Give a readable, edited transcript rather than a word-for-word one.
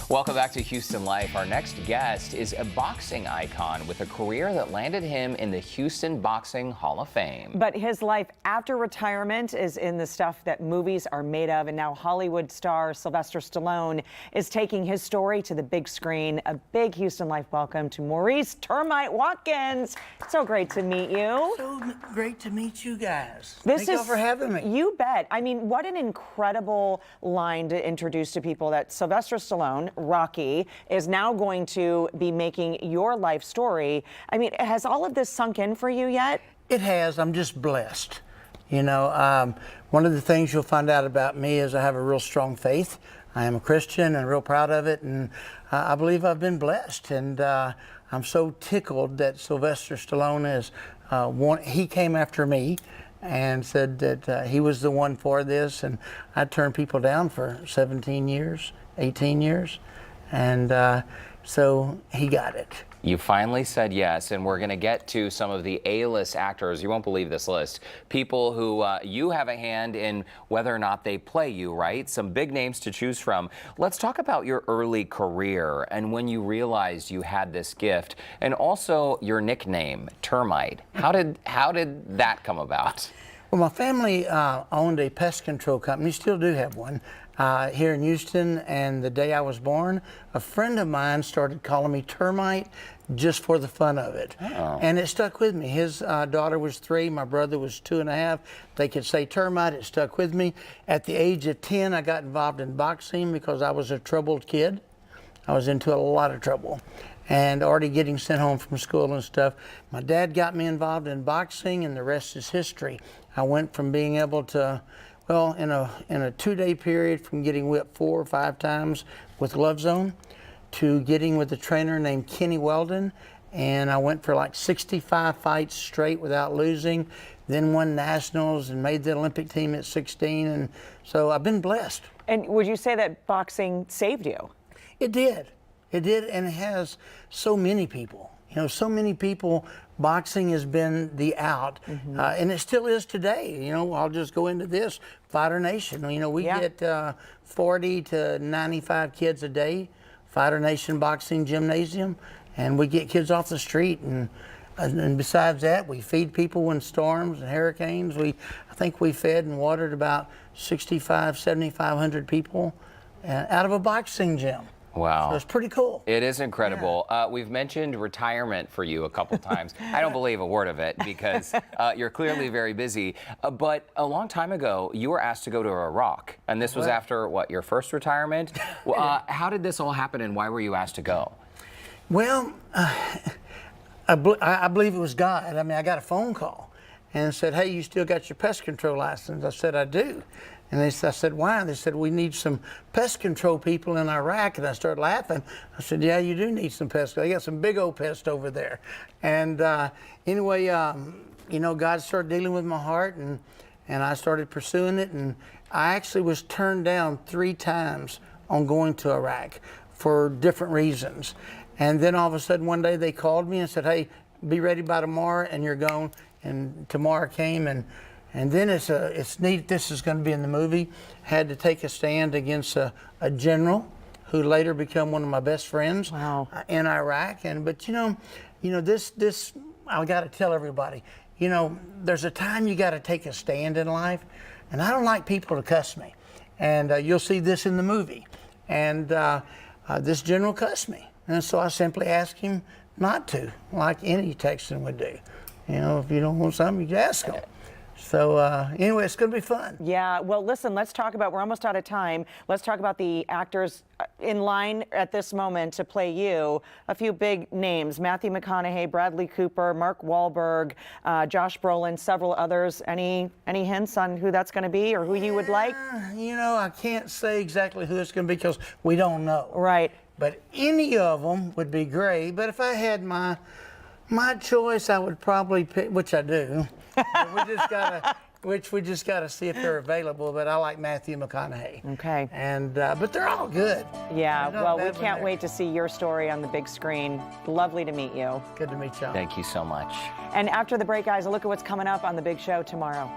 Welcome back to Houston Life. Our next guest is a boxing icon with a career that landed him in the Houston Boxing Hall of Fame. But his life after retirement is in the stuff that movies are made of, and now Hollywood star Sylvester Stallone is taking his story to the big screen. A big Houston Life welcome to Maurice Termite Watkins. So great to meet you. So great to meet you guys. Thank you for having me. You bet. I mean, what an incredible line to introduce to people that Sylvester Stallone, Rocky, is now going to be making your life story. I mean, has all of this sunk in for you yet? It has. I'm just blessed. You know, one of the things you'll find out about me is I have a real strong faith. I am a Christian and real proud of it, and I believe I've been blessed. And I'm so tickled that Sylvester Stallone is he came after me and said that he was the one for this, and I turned people down for 17 years, 18 years, and so he got it. You finally said yes, and we're going to get to some of the A-list actors. You won't believe this list. People who you have a hand in whether or not they play you, right? Some big names to choose from. Let's talk about your early career and when you realized you had this gift, and also your nickname, Termite. How did that come about? Well, my family owned a pest control company, still do have one, here in Houston, and the day I was born, a friend of mine started calling me Termite just for the fun of it. And it stuck with me. His daughter was 3, my brother was 2.5. They could say Termite, it stuck with me. At the age of 10, I got involved in boxing because I was a troubled kid. I was into a lot of trouble and already getting sent home from school and stuff. My dad got me involved in boxing, and the rest is history. I went from being able to, well, in a 2-day period, from getting whipped 4 or 5 times with gloves on to getting with a trainer named Kenny Weldon, and I went for like 65 fights straight without losing, then won nationals and made the Olympic team at 16, and so I've been blessed. And would you say that boxing saved you? It did. It did, and it has so many people. You know, so many people, boxing has been the out, and it still is today. You know, I'll just go into this, Fighter Nation. You know, we get 40 to 95 kids a day, Fighter Nation Boxing Gymnasium, and we get kids off the street. And besides that, we feed people in storms and hurricanes. I think we fed and watered about 7,500 people out of a boxing gym. Wow. So it's pretty cool. It is incredible. Yeah. We've mentioned retirement for you a couple times. I don't believe a word of it because you're clearly very busy. But a long time ago, you were asked to go to Iraq. And this was after, what, your first retirement? How did this all happen, and why were you asked to go? Well, I believe it was God. I mean, I got a phone call and said, hey, you still got your pest control license? I said, I do. And I said, why? They said, we need some pest control people in Iraq. And I started laughing. I said, yeah, you do need some pests. They got some big old pests over there. And anyway, you know, God started dealing with my heart, and I started pursuing it. And I actually was turned down 3 times on going to Iraq for different reasons. And then all of a sudden one day they called me and said, hey, be ready by tomorrow, and you're going. And tomorrow came, and then it's neat. This is going to be in the movie. Had to take a stand against a general who later became one of my best friends in Iraq. But you know this I got to tell everybody. You know, there's a time you got to take a stand in life, and I don't like people to cuss me. And you'll see this in the movie. And this general cussed me, and so I simply asked him not to, like any Texan would do. You know, if you don't want something, you ask them. So anyway, it's going to be fun. Yeah, well, listen, let's talk about, we're almost out of time. Let's talk about the actors in line at this moment to play you. A few big names: Matthew McConaughey, Bradley Cooper, Mark Wahlberg, Josh Brolin, several others. Any hints on who that's going to be or who you would like? You know, I can't say exactly who it's going to be because we don't know. Right. But any of them would be great. But if I had my choice, I would probably pick, which I do. we just gotta see if they're available. But I like Matthew McConaughey. Okay. And but they're all good. Yeah. Well, we can't wait to see your story on the big screen. Lovely to meet you. Good to meet you. Thank you so much. And after the break, guys, a look at what's coming up on the big show tomorrow.